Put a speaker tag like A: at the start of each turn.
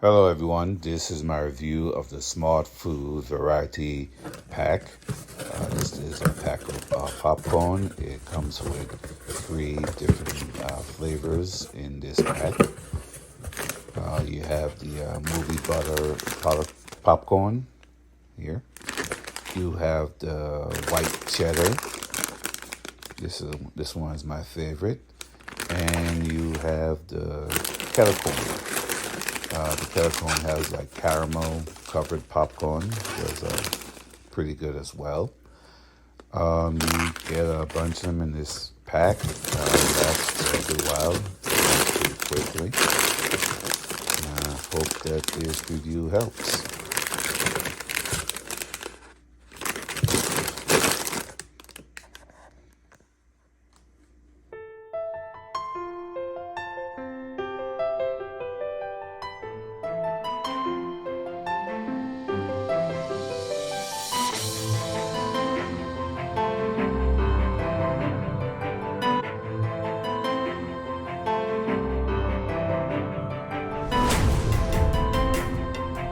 A: Hello everyone, this is my review of the Smartfood Variety Pack. This is a pack of popcorn. It comes with 3 different flavors in this pack. You have the movie butter popcorn here. You have the white cheddar. This one is my favorite. And you have the kettle corn. The kettle corn has like caramel covered popcorn. That's pretty good as well. You get a bunch of them in this pack. Lasts for a good while, pretty quickly. And I hope that this review helps.